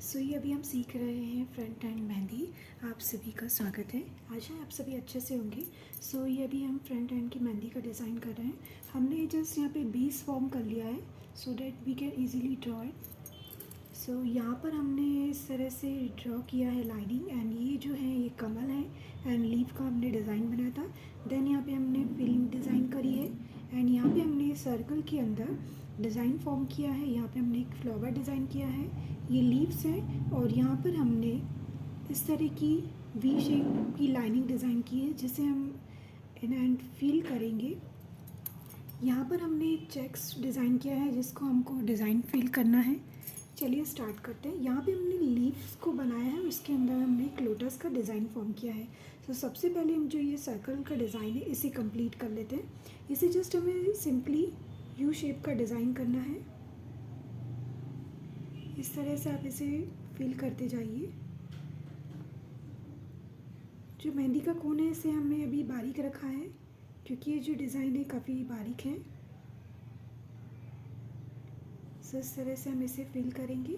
ये अभी हम सीख रहे हैं फ्रंट एंड मेहंदी। आप सभी का स्वागत है। आशा है आप सभी अच्छे से होंगे। ये अभी हम फ्रंट एंड की मेहंदी का डिज़ाइन कर रहे हैं। हमने जस्ट यहाँ पे बीस फॉर्म कर लिया है so that we can easily draw it. यहाँ पर हमने इस तरह से ड्रॉ किया है लाइनिंग, एंड ये जो है ये कमल है एंड लीफ का हमने डिज़ाइन बनाया था। देन यहाँ पे हमने फिल्म डिज़ाइन करी है एंड यहाँ पे हमने सर्कल के अंदर डिज़ाइन फॉर्म किया है। यहाँ पे हमने एक फ्लावर डिज़ाइन किया है, ये लीव्स हैं, और यहाँ पर हमने इस तरह की वी शेप की लाइनिंग डिज़ाइन की है जिसे हम इन एंड फील करेंगे। यहाँ पर हमने एक चेक्स डिज़ाइन किया है जिसको हमको डिज़ाइन फिल करना है। चलिए स्टार्ट करते हैं। यहाँ पे हमने लीव्स को बनाया है, उसके अंदर हमने एक लोटस का डिज़ाइन फॉर्म किया है। सबसे पहले हम जो ये सर्कल का डिज़ाइन है इसे कंप्लीट कर लेते हैं। इसे जस्ट हमें सिंपली यू शेप का डिज़ाइन करना है। इस तरह से आप इसे फिल करते जाइए। जो मेहंदी का कोन है इसे हमने अभी बारीक रखा है क्योंकि ये जो डिज़ाइन है काफ़ी बारीक है। इस तरह से हम इसे फिल करेंगे।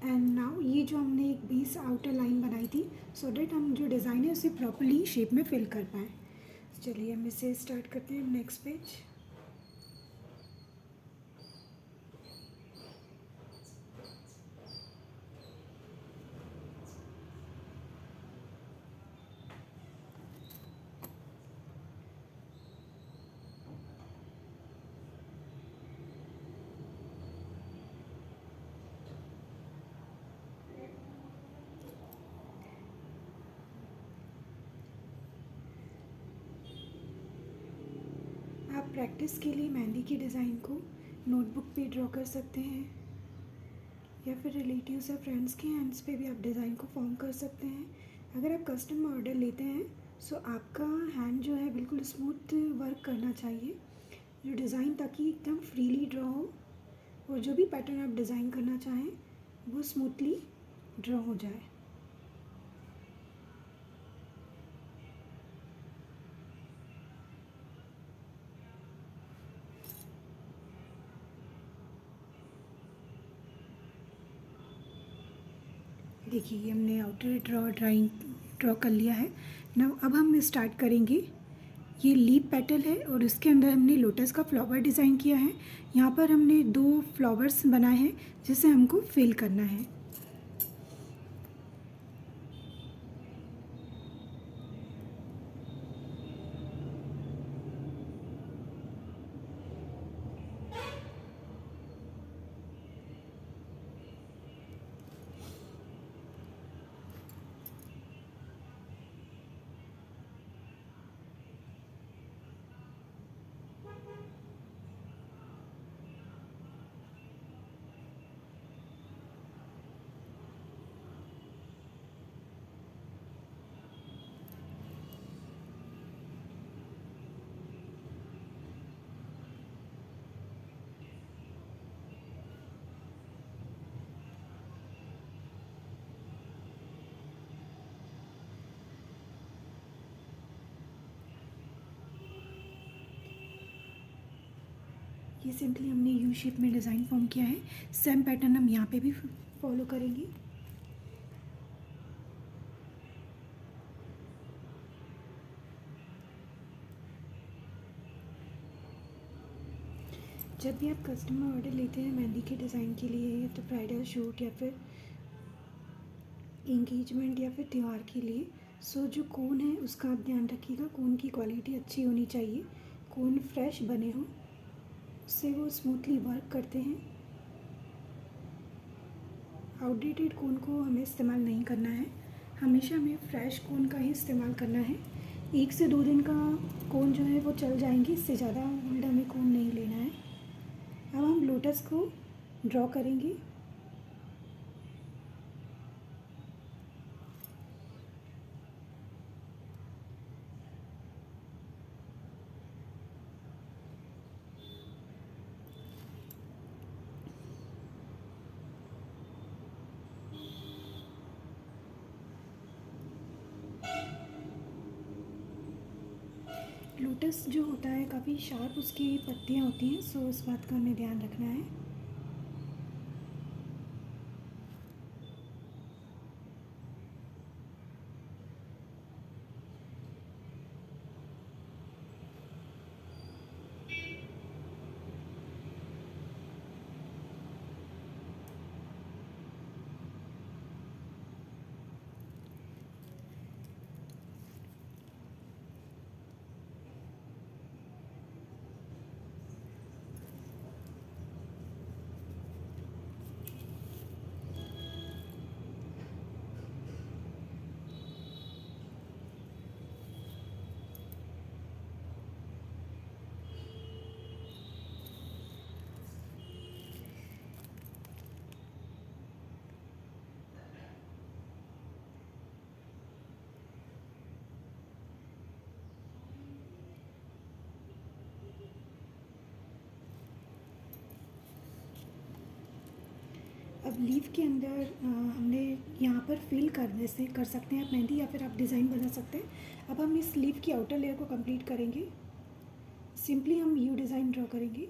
एंड नाउ ये जो हमने एक 20 आउटर लाइन बनाई थी सो डैट हम जो डिज़ाइन है उसे प्रॉपर्ली शेप में फिल कर पाएँ। चलिए हम इसे स्टार्ट करते हैं। Next page. आप प्रैक्टिस के लिए मेहंदी की डिज़ाइन को नोटबुक पे ड्रॉ कर सकते हैं या फिर रिलेटिव्स या फ्रेंड्स के हैंड्स पे भी आप डिज़ाइन को फॉर्म कर सकते हैं। अगर आप कस्टम ऑर्डर लेते हैं सो आपका हैंड जो है बिल्कुल स्मूथ वर्क करना चाहिए जो डिज़ाइन, ताकि एकदम फ्रीली ड्रॉ हो और जो भी पैटर्न आप डिज़ाइन करना चाहें वो स्मूथली ड्रॉ हो जाए। देखिए हमने आउटर ड्रॉ कर लिया है ना। अब हम स्टार्ट करेंगे। ये लीफ पेटल है और इसके अंदर हमने लोटस का फ्लावर डिज़ाइन किया है। यहाँ पर हमने 2 फ्लावर्स बनाए हैं जिसे हमको फिल करना है। ये सिंपली हमने यू शेप में डिज़ाइन फॉर्म किया है। सेम पैटर्न हम यहाँ पे भी फॉलो करेंगे। जब भी आप कस्टमर ऑर्डर लेते हैं मेहंदी के डिज़ाइन के लिए या तो ब्राइडल शूट या फिर इंगेजमेंट या फिर त्यौहार के लिए, जो कोन है उसका आप ध्यान रखिएगा। कोन की क्वालिटी अच्छी होनी चाहिए, कोन फ्रेश बने हों, उससे वो स्मूथली वर्क करते हैं। आउटडेटेड कोन को हमें इस्तेमाल नहीं करना है, हमेशा हमें फ्रेश कोन का ही इस्तेमाल करना है। 1 से 2 दिन का कोन जो है वो चल जाएंगे, इससे ज़्यादा ओल्ड हमें कोन नहीं लेना है। अब हम लोटस को ड्रॉ करेंगे। लोटस जो होता है काफ़ी शार्प उसकी पत्तियाँ होती हैं, उस बात का हमें ध्यान रखना है। अब लीफ के अंदर हमने यहाँ पर फिल करने से कर सकते हैं आप मेहंदी, या फिर आप डिज़ाइन बना सकते हैं। अब हम इस लीफ की आउटर लेयर को कंप्लीट करेंगे। सिंपली हम यू डिज़ाइन ड्रॉ करेंगे।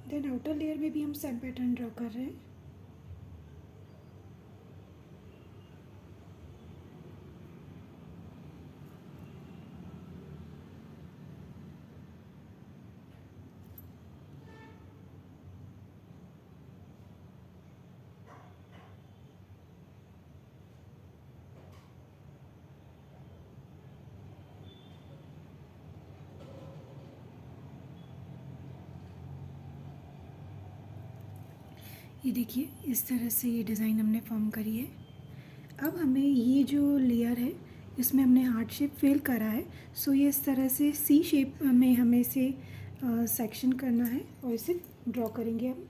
देन आउटर लेयर में भी हम सेम पैटर्न ड्रॉ कर रहे हैं। ये देखिए, इस तरह से ये डिज़ाइन हमने फॉर्म करी है। अब हमें ये जो लेयर है इसमें हमने हार्ट शेप फिल करा है, सो ये इस तरह से सी शेप में हमें इसे सेक्शन करना है और इसे ड्रॉ करेंगे हम।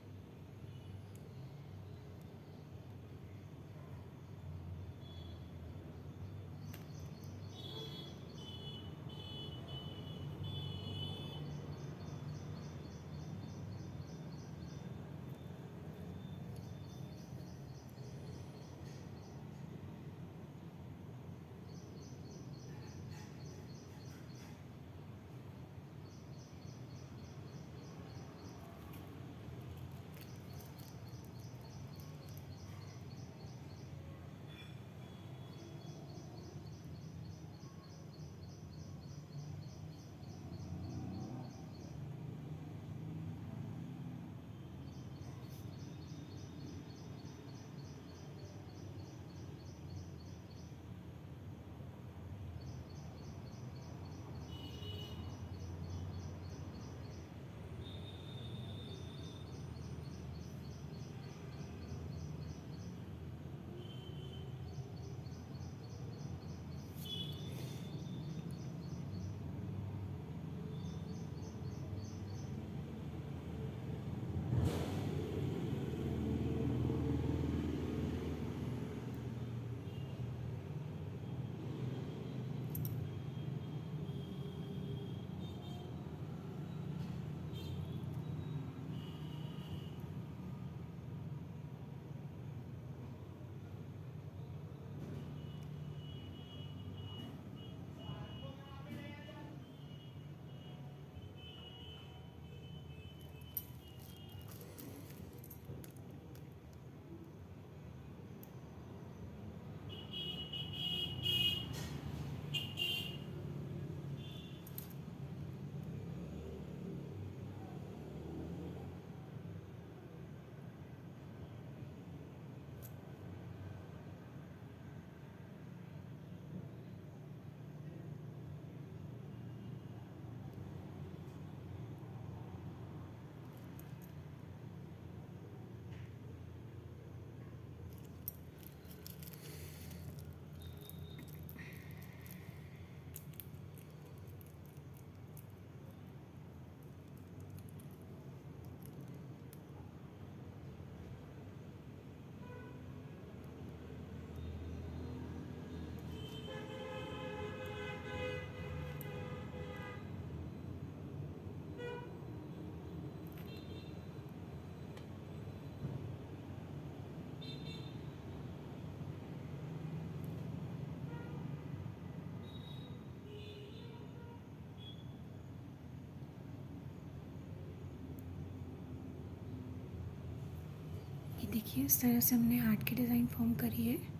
ये देखिए, इस तरह से हमने हार्ट की डिज़ाइन फॉर्म करी है।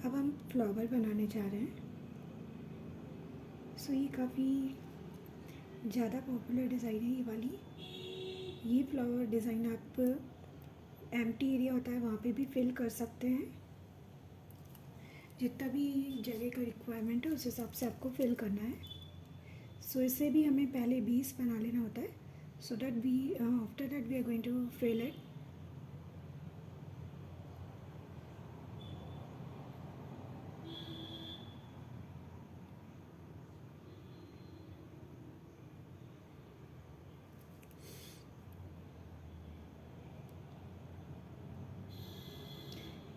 अब हम फ्लावर बनाने जा रहे हैं। सो ये काफ़ी ज़्यादा पॉपुलर डिज़ाइन है ये वाली। ये फ्लावर डिज़ाइन आप एम्प्टी एरिया होता है वहाँ पे भी फिल कर सकते हैं। जितना भी जगह का रिक्वायरमेंट है उस हिसाब से आपको फिल करना है। सो इसे भी हमें पहले 20 बना लेना होता है, so that we after that we are going to fill it.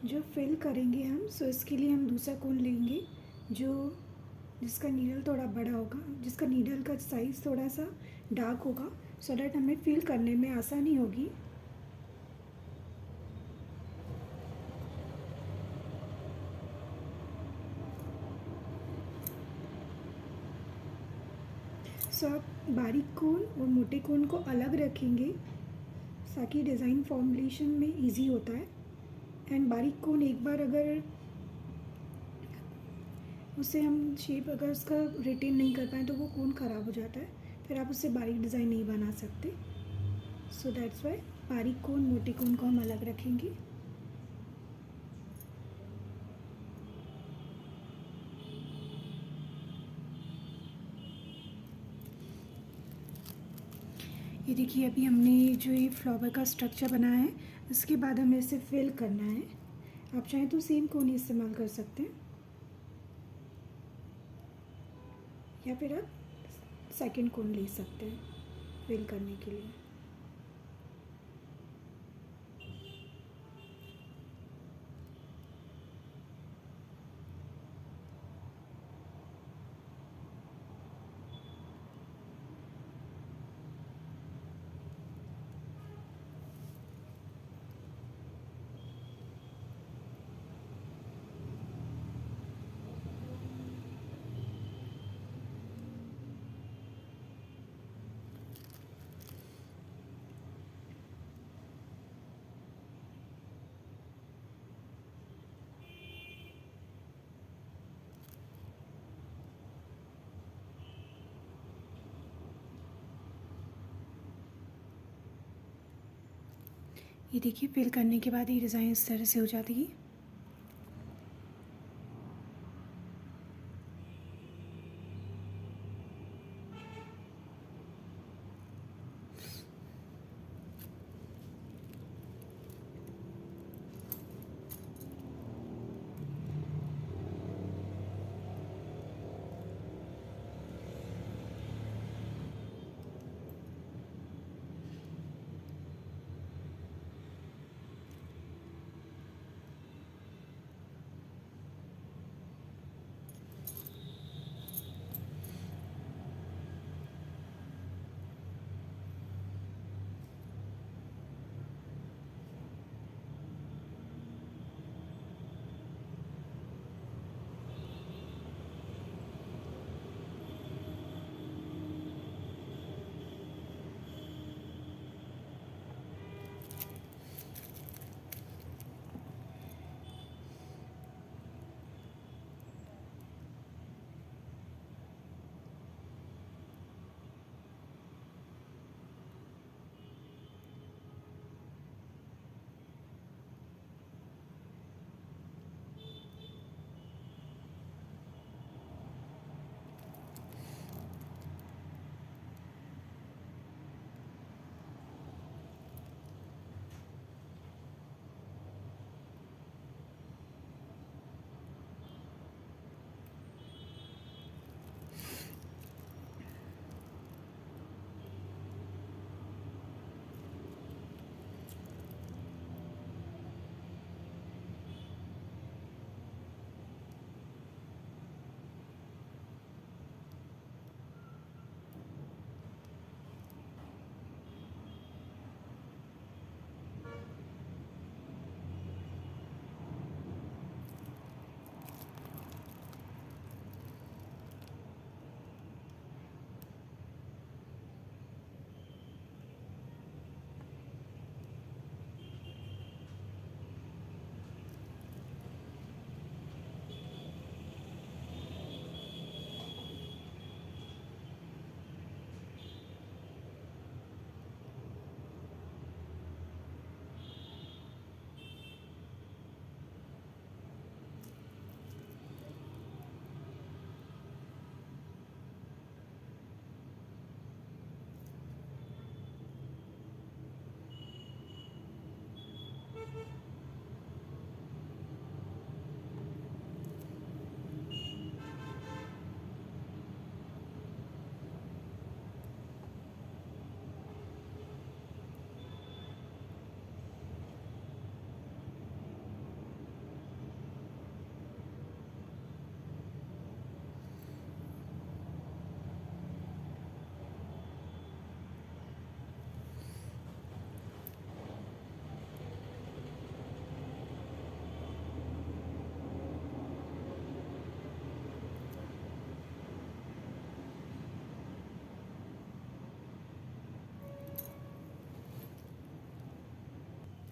जो फिल करेंगे हम, सो इसके लिए हम दूसरा कोन लेंगे जो जिसका नीडल थोड़ा बड़ा होगा, जिसका नीडल का साइज़ थोड़ा सा डार्क होगा, सो दैट हमें फिल करने में आसानी होगी। सो आप बारीक कोन और मोटे कोन को अलग रखेंगे ताकि डिज़ाइन फॉर्मुलेशन में इजी होता है। एंड बारीक कोन एक बार अगर उससे हम शेप अगर उसका रिटेन नहीं कर पाएँ तो वो कोन ख़राब हो जाता है, फिर आप उससे बारीक डिज़ाइन नहीं बना सकते। सो दैट्स वाई बारीक कोन मोटे कोन को हम अलग रखेंगे। ये देखिए अभी हमने जो ये फ्लावर का स्ट्रक्चर बनाया है, इसके बाद हमें इसे फिल करना है। आप चाहें तो सेम कोन ही इस्तेमाल कर सकते हैं या फिर आप सेकंड कोन ले सकते हैं फिल करने के लिए। ये देखिए फिल करने के बाद ये डिज़ाइन इस तरह से हो जाती है।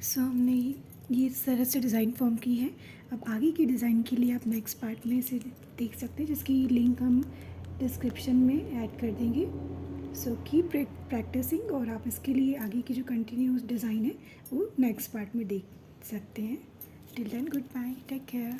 सो हमने ये इस तरह से डिज़ाइन फॉर्म की है। अब आगे की डिज़ाइन के लिए आप नेक्स्ट पार्ट में इसे देख सकते हैं, जिसकी लिंक हम डिस्क्रिप्शन में ऐड कर देंगे। सो कीप प्रैक्टिसिंग, और आप इसके लिए आगे की जो कंटिन्यूस डिज़ाइन है वो नेक्स्ट पार्ट में देख सकते हैं। Till then, good bye, take care.